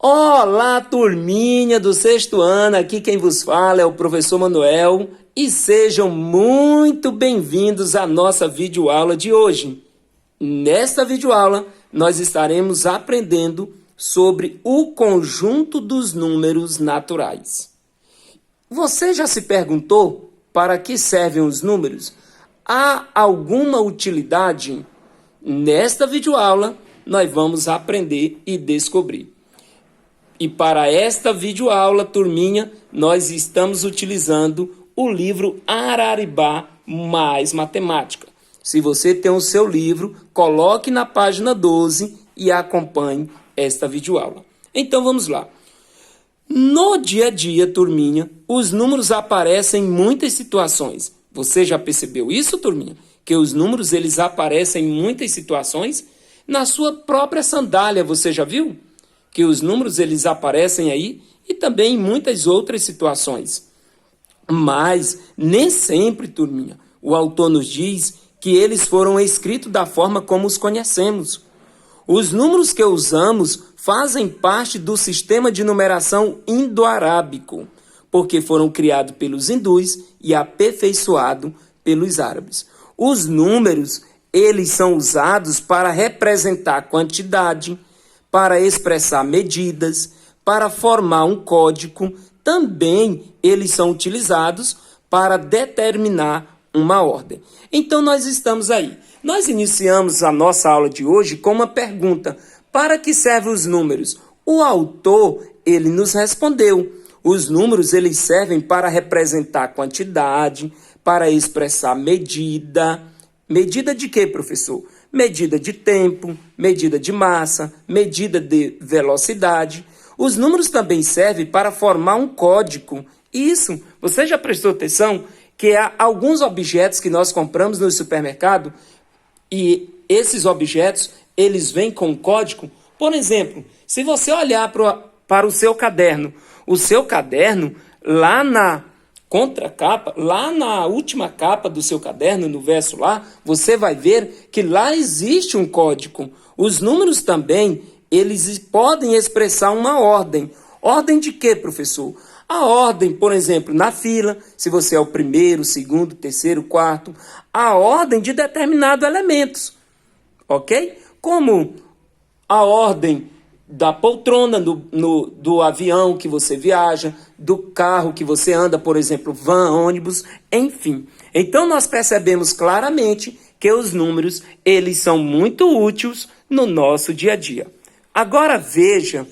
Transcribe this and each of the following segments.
Olá, turminha do sexto ano, aqui quem vos fala é o professor Manuel e sejam muito bem-vindos à nossa videoaula de hoje. Nesta videoaula, nós estaremos aprendendo sobre o conjunto dos números naturais. Você já se perguntou para que servem os números? Há alguma utilidade? Nesta videoaula, nós vamos aprender e descobrir. E para esta videoaula, turminha, nós estamos utilizando o livro Araribá mais Matemática. Se você tem o seu livro, coloque na página 12 e acompanhe esta videoaula. Então vamos lá. No dia a dia, turminha, os números aparecem em muitas situações. Você já percebeu isso, turminha? Que os números eles aparecem em muitas situações? Na sua própria sandália, você já viu? Que os números eles aparecem aí e também em muitas outras situações. Mas nem sempre, turminha, o autor nos diz que eles foram escritos da forma como os conhecemos. Os números que usamos fazem parte do sistema de numeração indo-arábico, porque foram criados pelos hindus e aperfeiçoados pelos árabes. Os números, eles são usados para representar quantidade, para expressar medidas, para formar um código. Também eles são utilizados para determinar uma ordem. Então nós estamos aí. Nós iniciamos a nossa aula de hoje com uma pergunta: para que servem os números? O autor, ele nos respondeu. Os números, eles servem para representar quantidade, para expressar medida. Medida de quê, professor? Medida de tempo, medida de massa, medida de velocidade. Os números também servem para formar um código. Isso, você já prestou atenção que há alguns objetos que nós compramos no supermercado e esses objetos, eles vêm com código? Por exemplo, se você olhar para o seu caderno lá na contracapa, lá na última capa do seu caderno, no verso lá, você vai ver que lá existe um código. Os números também, eles podem expressar uma ordem. Ordem de quê, professor? A ordem, por exemplo, na fila, se você é o primeiro, segundo, terceiro, quarto, a ordem de determinados elementos, ok? Como a ordem da poltrona do avião que você viaja, do carro que você anda, por exemplo, van, ônibus, enfim. Então nós percebemos claramente que os números, eles são muito úteis no nosso dia a dia. Agora veja,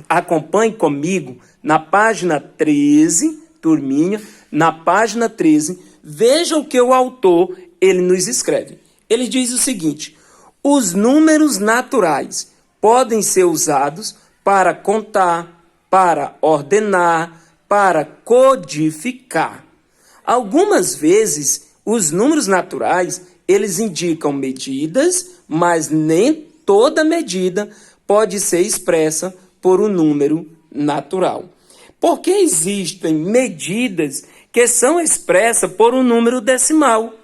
acompanhe comigo na página 13, turminha, na página 13, veja o que o autor, ele nos escreve. Ele diz o seguinte: os números naturais podem ser usados para contar, para ordenar, para codificar. Algumas vezes, os números naturais, eles indicam medidas, mas nem toda medida pode ser expressa por um número natural. Porque existem medidas que são expressas por um número decimal.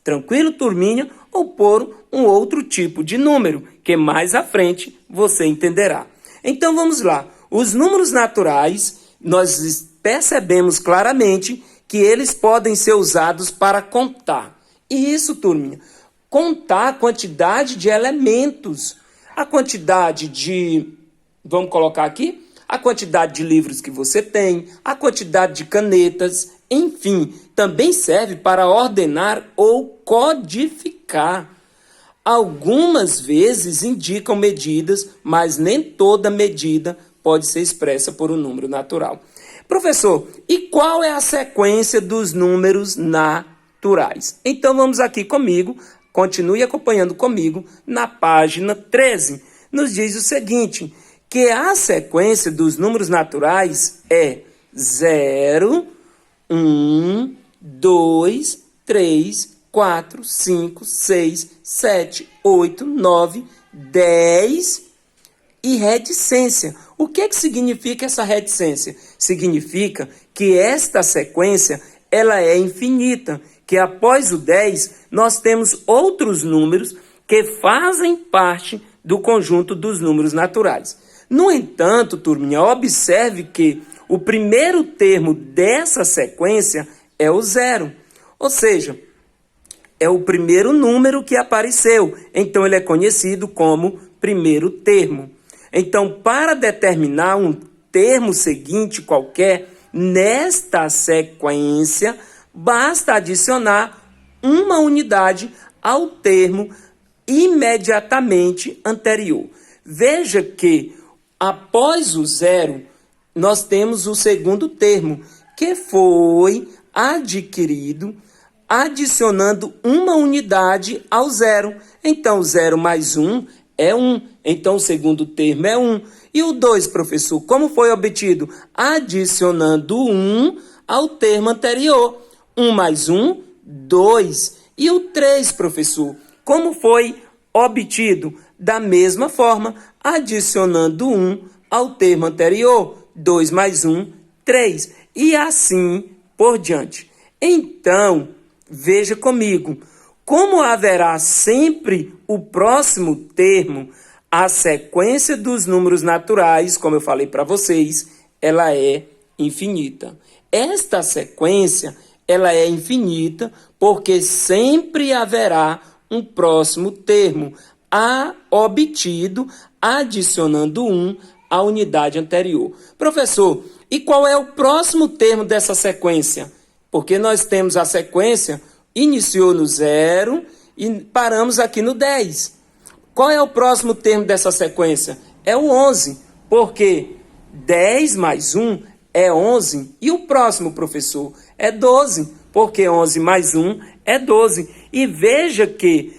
Tranquilo, turminha? Ou por um outro tipo de número, que mais à frente você entenderá. Então vamos lá. Os números naturais, nós percebemos claramente que eles podem ser usados para contar. E isso, turminha, contar a quantidade de elementos, a quantidade de, vamos colocar aqui, a quantidade de livros que você tem, a quantidade de canetas, enfim, também serve para ordenar ou codificar. Algumas vezes indicam medidas, mas nem toda medida pode ser expressa por um número natural. Professor, e qual é a sequência dos números naturais? Então vamos aqui comigo, continue acompanhando comigo na página 13. Nos diz o seguinte, que a sequência dos números naturais é 0, 1, 2, 3, 4, 5, 6, 7, 8, 9, 10 e reticência. O que significa essa reticência? Significa que esta sequência ela é infinita, que após o 10 nós temos outros números que fazem parte do conjunto dos números naturais. No entanto, turminha, observe que o primeiro termo dessa sequência é o 0. Ou seja, é o primeiro número que apareceu. Então, ele é conhecido como primeiro termo. Então, para determinar um termo seguinte qualquer, nesta sequência, basta adicionar uma unidade ao termo imediatamente anterior. Veja que, após o 0, nós temos o segundo termo, que foi adquirido adicionando uma unidade ao 0. Então, 0 mais 1 é 1. Então, o segundo termo é 1. E o 2, professor, como foi obtido? Adicionando 1 ao termo anterior. 1 mais 1, 2. E o 3, professor, como foi obtido? Da mesma forma, adicionando 1 ao termo anterior. 2 mais 1, 3. E assim por diante. Então, veja comigo, como haverá sempre o próximo termo, a sequência dos números naturais, como eu falei para vocês, ela é infinita. Esta sequência, ela é infinita porque sempre haverá um próximo termo obtido adicionando 1 à unidade anterior. Professor, e qual é o próximo termo dessa sequência? Porque nós temos a sequência, iniciou no 0 e paramos aqui no 10. Qual é o próximo termo dessa sequência? É o 11, porque 10 mais 1 é 11. E o próximo, professor, é 12, porque 11 mais 1 é 12. E veja que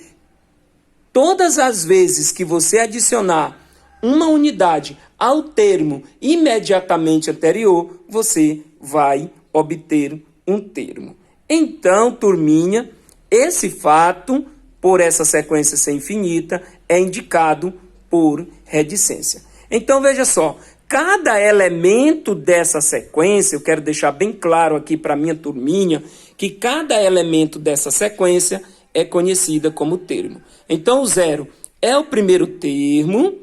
todas as vezes que você adicionar uma unidade ao termo imediatamente anterior, você vai obter um termo. Então, turminha, esse fato, por essa sequência ser infinita, é indicado por reticência. Então, veja só, cada elemento dessa sequência, eu quero deixar bem claro aqui para a minha turminha, que cada elemento dessa sequência é conhecida como termo. Então, o 0 é o primeiro termo,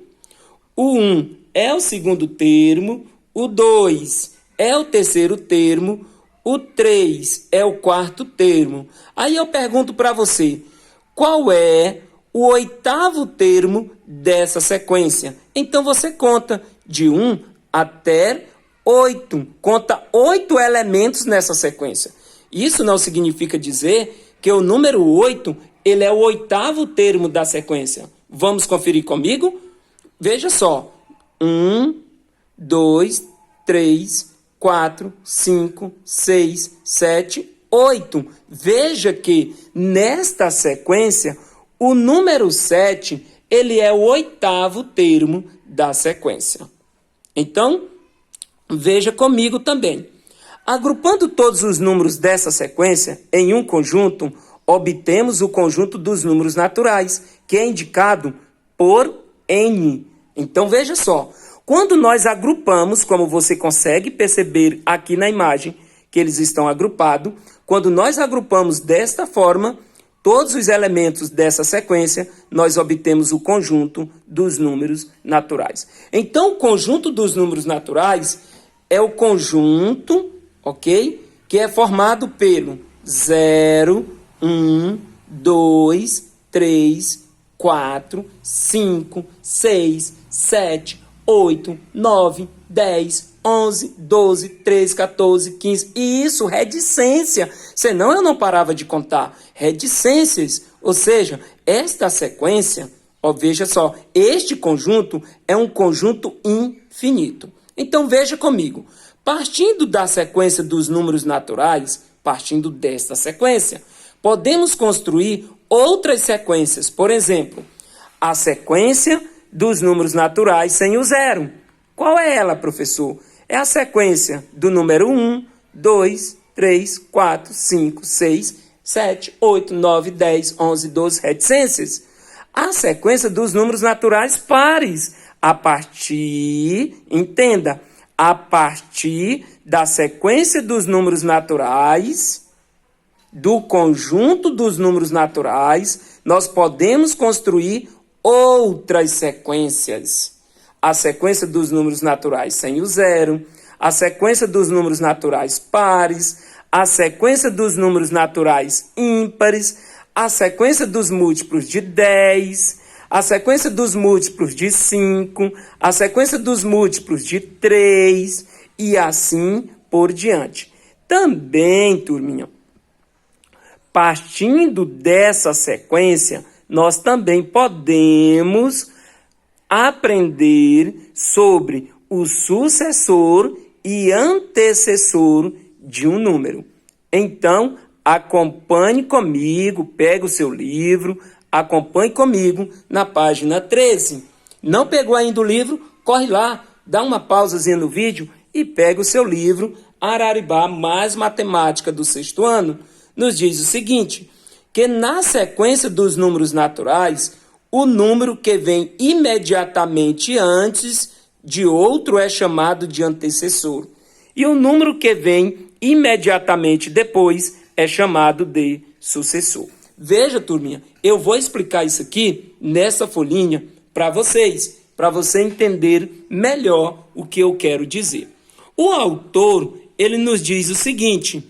o 1 é o segundo termo, o 2 é o terceiro termo, o 3 é o quarto termo. Aí eu pergunto para você, qual é o oitavo termo dessa sequência? Então você conta de 1 até 8. Conta 8 elementos nessa sequência. Isso não significa dizer que o número 8 ele é o oitavo termo da sequência. Vamos conferir comigo? Veja só. 1, 2, 3, 4, 5, 6, 7, 8. Veja que nesta sequência, o número 7, ele é o oitavo termo da sequência. Então, veja comigo também. Agrupando todos os números dessa sequência em um conjunto, obtemos o conjunto dos números naturais, que é indicado por N. Então, veja só. Quando nós agrupamos, como você consegue perceber aqui na imagem, que eles estão agrupados, quando nós agrupamos desta forma, todos os elementos dessa sequência, nós obtemos o conjunto dos números naturais. Então, o conjunto dos números naturais é o conjunto, ok? Que é formado pelo 0, 1, 2, 3, 4, 5, 6, 7, 8, 9, 10, 11, 12, 13, 14, 15. E isso, reticência. Senão eu não parava de contar. Reticências. Ou seja, esta sequência, ó, veja só, este conjunto é um conjunto infinito. Então veja comigo. Partindo da sequência dos números naturais, partindo desta sequência, podemos construir outras sequências. Por exemplo, a sequência dos números naturais sem o 0. Qual é ela, professor? É a sequência do número 1, 2, 3, 4, 5, 6, 7, 8, 9, 10, 11, 12 reticências. A sequência dos números naturais pares. A partir, entenda, a partir da sequência dos números naturais, do conjunto dos números naturais, nós podemos construir outras sequências. a sequência dos números naturais sem o zero, a sequência dos números naturais pares, a sequência dos números naturais ímpares, a sequência dos múltiplos de 10, a sequência dos múltiplos de 5, a sequência dos múltiplos de 3 e assim por diante. Também, turminha, partindo dessa sequência, nós também podemos aprender sobre o sucessor e antecessor de um número. Então, acompanhe comigo, pega o seu livro, acompanhe comigo na página 13. Não pegou ainda o livro? Corre lá, dá uma pausazinha no vídeo e pega o seu livro, Araribá mais Matemática do sexto ano. Nos diz o seguinte, que na sequência dos números naturais, o número que vem imediatamente antes de outro é chamado de antecessor. E o número que vem imediatamente depois é chamado de sucessor. Veja, turminha, eu vou explicar isso aqui nessa folhinha para vocês, para você entender melhor o que eu quero dizer. O autor, ele nos diz o seguinte,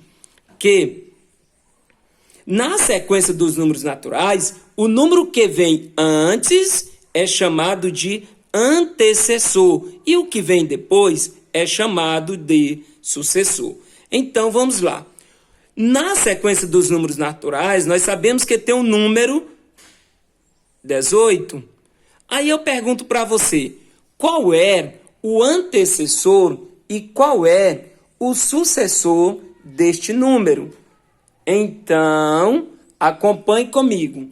que na sequência dos números naturais, o número que vem antes é chamado de antecessor e o que vem depois é chamado de sucessor. Então, vamos lá. Na sequência dos números naturais, nós sabemos que tem o número 18. Aí eu pergunto para você, qual é o antecessor e qual é o sucessor deste número? Então, acompanhe comigo.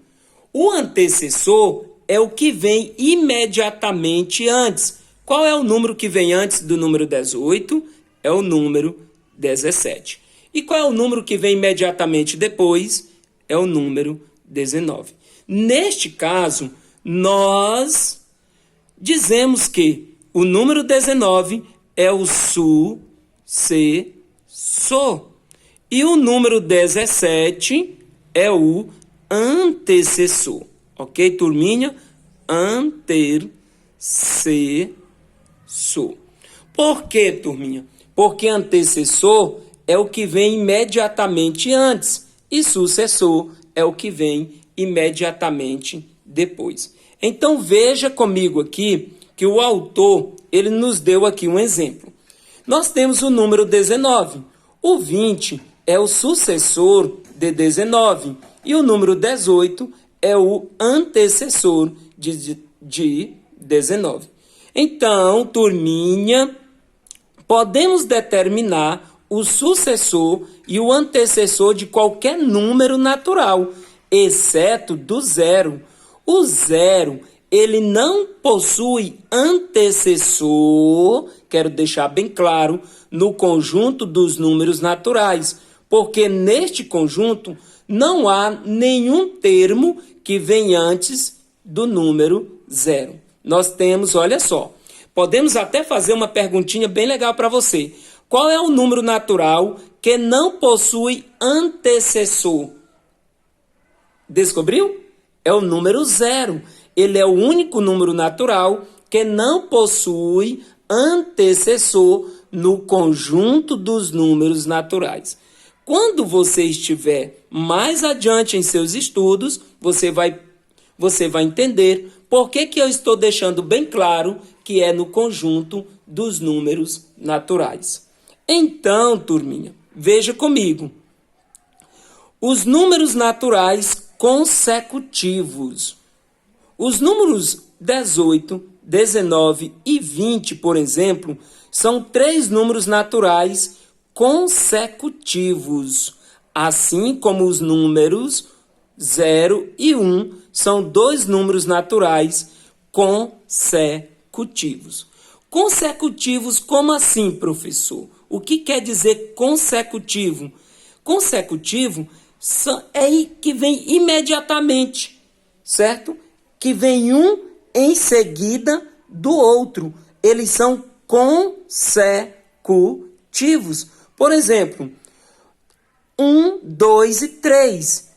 O antecessor é o que vem imediatamente antes. Qual é o número que vem antes do número 18? É o número 17. E qual é o número que vem imediatamente depois? É o número 19. Neste caso, nós dizemos que o número 19 é o sucessor. E o número 17 é o antecessor. Ok, turminha? Antecessor. Por que, turminha? Porque antecessor é o que vem imediatamente antes e sucessor é o que vem imediatamente depois. Então veja comigo aqui que o autor, ele nos deu aqui um exemplo. Nós temos o número 19. O 20 é o sucessor de 19 e o número 18 é o antecessor de 19. Então, turminha, podemos determinar o sucessor e o antecessor de qualquer número natural, exceto do zero. O zero, ele não possui antecessor, quero deixar bem claro, no conjunto dos números naturais, porque neste conjunto não há nenhum termo que vem antes do número zero. Nós temos, olha só, podemos até fazer uma perguntinha bem legal para você. Qual é o número natural que não possui antecessor? Descobriu? É o número zero. Ele é o único número natural que não possui antecessor no conjunto dos números naturais. Quando você estiver mais adiante em seus estudos, você vai entender por que eu estou deixando bem claro que é no conjunto dos números naturais. Então, turminha, veja comigo. Os números naturais consecutivos. Os números 18, 19 e 20, por exemplo, são 3 números naturais consecutivos, assim como os números 0 e 1 são 2 números naturais consecutivos. Consecutivos, como assim, professor? O que quer dizer consecutivo? Consecutivo é que vem imediatamente, certo? Que vem um em seguida do outro. Eles são consecutivos. Por exemplo, 1, 2 e 3.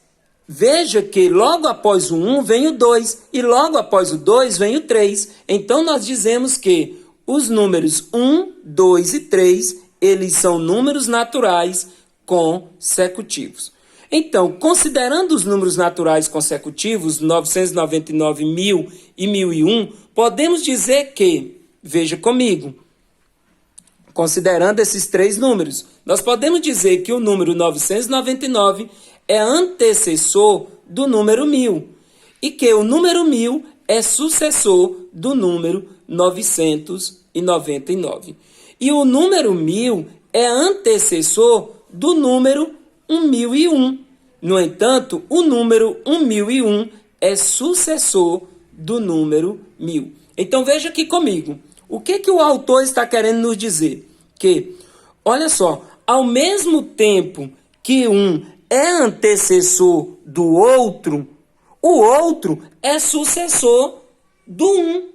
veja que logo após o 1 vem o 2 e logo após o 2 vem o 3. Então nós dizemos que os números 1, 2 e 3, eles são números naturais consecutivos. Então, considerando os números naturais consecutivos, 999, 1000 e 1001, podemos dizer que, veja comigo, considerando esses três números, nós podemos dizer que o número 999 é antecessor do número 1000 e que o número 1000 é sucessor do número 999. E o número 1000 é antecessor do número 1001. No entanto, o número 1001 é sucessor do número 1000. Então veja aqui comigo. O que o autor está querendo nos dizer? Que, olha só, ao mesmo tempo que um é antecessor do outro, o outro é sucessor do um.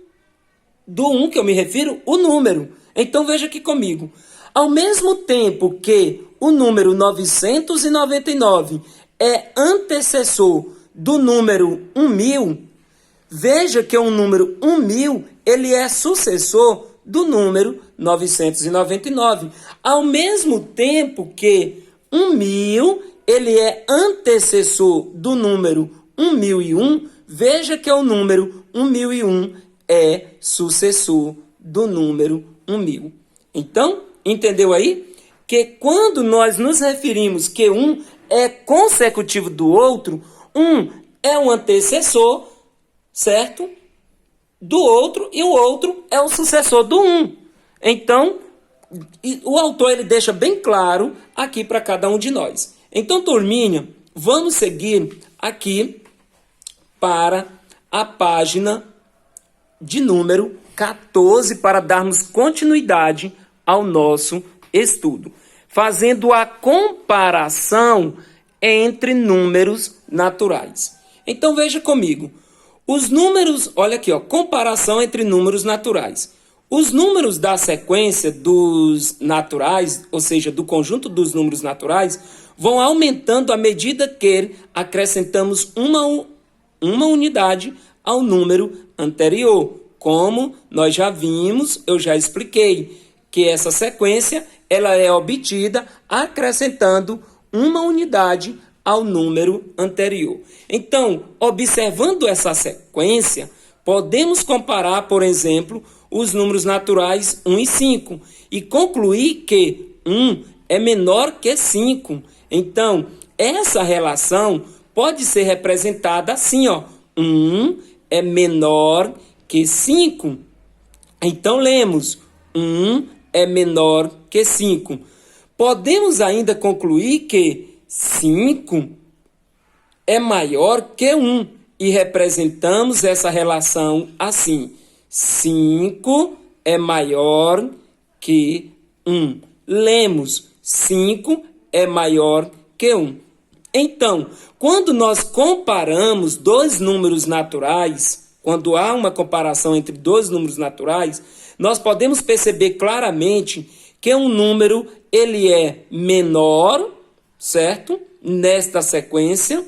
Do um que eu me refiro, o número. Então veja aqui comigo. Ao mesmo tempo que o número 999 é antecessor do número 1000, veja que o número 1000 ele é sucessor do número 999. Ao mesmo tempo que 1000 ele é antecessor do número 1001, veja que o número 1001 é sucessor do número 1000. Então, entendeu aí? Que quando nós nos referimos que um é consecutivo do outro, um é um antecessor, certo? Do outro, e o outro é o sucessor do um. Então, o autor ele deixa bem claro aqui para cada um de nós. Então, turminha, vamos seguir aqui para a página de número 14 para darmos continuidade ao nosso estudo, fazendo a comparação entre números naturais. Então veja comigo, os números, olha aqui, ó, comparação entre números naturais. Os números da sequência dos naturais, ou seja, do conjunto dos números naturais, vão aumentando à medida que acrescentamos uma unidade ao número anterior. Como nós já vimos, eu já expliquei que essa sequência ela é obtida acrescentando uma unidade ao número anterior. Então, observando essa sequência, podemos comparar, por exemplo, os números naturais 1 e 5 e concluir que 1 é menor que 5. Então, essa relação pode ser representada assim, ó, 1 é menor que 5. Então, lemos, 1 é menor que 5. Podemos ainda concluir que 5 é maior que 1 e representamos essa relação assim. 5 é maior que 1. Lemos, 5 é maior que 1. Então, quando nós comparamos dois números naturais, quando há uma comparação entre dois números naturais, nós podemos perceber claramente que um número ele é menor, certo? Nesta sequência,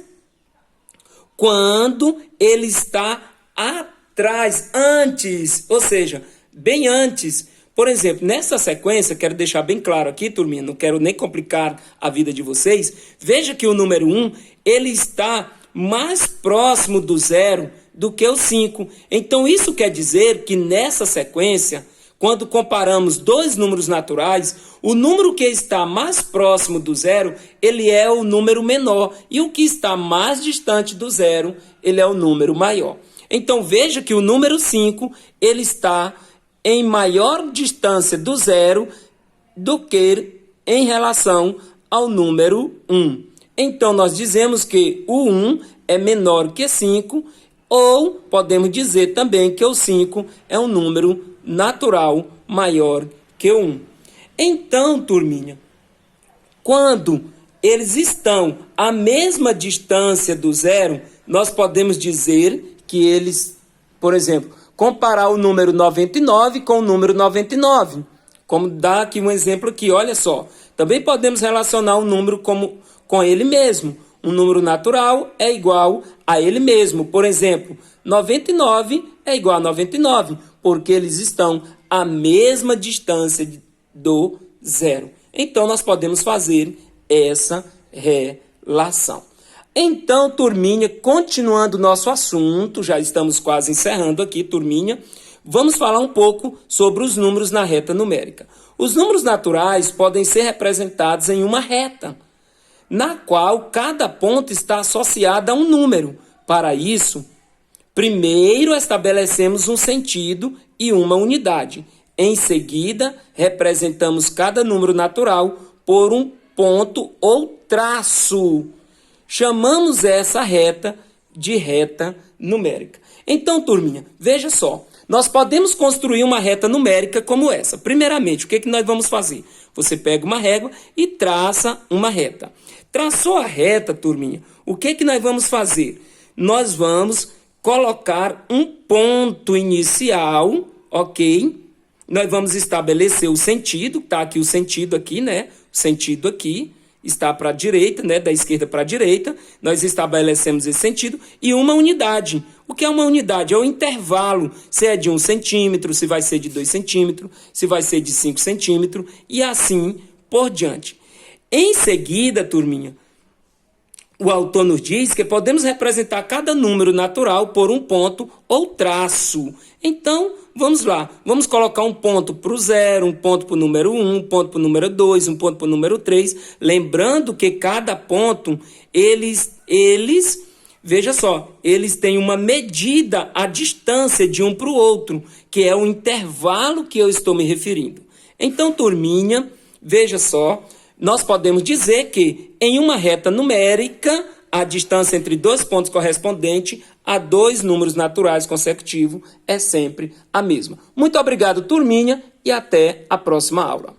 quando ele está atrás, antes, ou seja, bem antes. Por exemplo, nessa sequência, quero deixar bem claro aqui, turminha, não quero nem complicar a vida de vocês, veja que o número 1, ele está mais próximo do zero do que o 5. Então, isso quer dizer que nessa sequência, quando comparamos dois números naturais, o número que está mais próximo do zero, ele é o número menor, e o que está mais distante do zero, ele é o número maior. Então, veja que o número 5, ele está em maior distância do zero do que em relação ao número 1. Então, nós dizemos que o 1 é menor que 5, ou podemos dizer também que o 5 é um número natural maior que o 1. Então, turminha, quando eles estão à mesma distância do zero, nós podemos dizer que eles, por exemplo, comparar o número 99 com o número 99. Como dá aqui um exemplo aqui, olha só. Também podemos relacionar o número com ele mesmo. Um número natural é igual a ele mesmo. Por exemplo, 99 é igual a 99, porque eles estão à mesma distância do zero. Então, nós podemos fazer essa relação. Então, turminha, continuando o nosso assunto, já estamos quase encerrando aqui, turminha, vamos falar um pouco sobre os números na reta numérica. Os números naturais podem ser representados em uma reta, na qual cada ponto está associado a um número. Para isso, primeiro estabelecemos um sentido e uma unidade. Em seguida, representamos cada número natural por um ponto ou traço. Chamamos essa reta de reta numérica. Então, turminha, veja só. Nós podemos construir uma reta numérica como essa. Primeiramente, o que nós vamos fazer? Você pega uma régua e traça uma reta. Traçou a reta, turminha, o que nós vamos fazer? Nós vamos colocar um ponto inicial, ok? Nós vamos estabelecer o sentido, tá aqui o sentido aqui, né? O sentido aqui está para a direita, né? Da esquerda para a direita. Nós estabelecemos esse sentido e uma unidade. O que é uma unidade? É o intervalo, se é de 1 centímetro, se vai ser de 2 centímetros, se vai ser de 5 centímetros e assim por diante. Em seguida, turminha, o autor nos diz que podemos representar cada número natural por um ponto ou traço. Então, vamos lá. Vamos colocar um ponto para o 0, um ponto para o número 1, um ponto para o número 2, um ponto para o número 3. Lembrando que cada ponto, veja só, eles têm uma medida, a distância de um para o outro, que é o intervalo que eu estou me referindo. Então, turminha, veja só, nós podemos dizer que em uma reta numérica, a distância entre dois pontos correspondente a dois números naturais consecutivos é sempre a mesma. Muito obrigado, turminha, e até a próxima aula.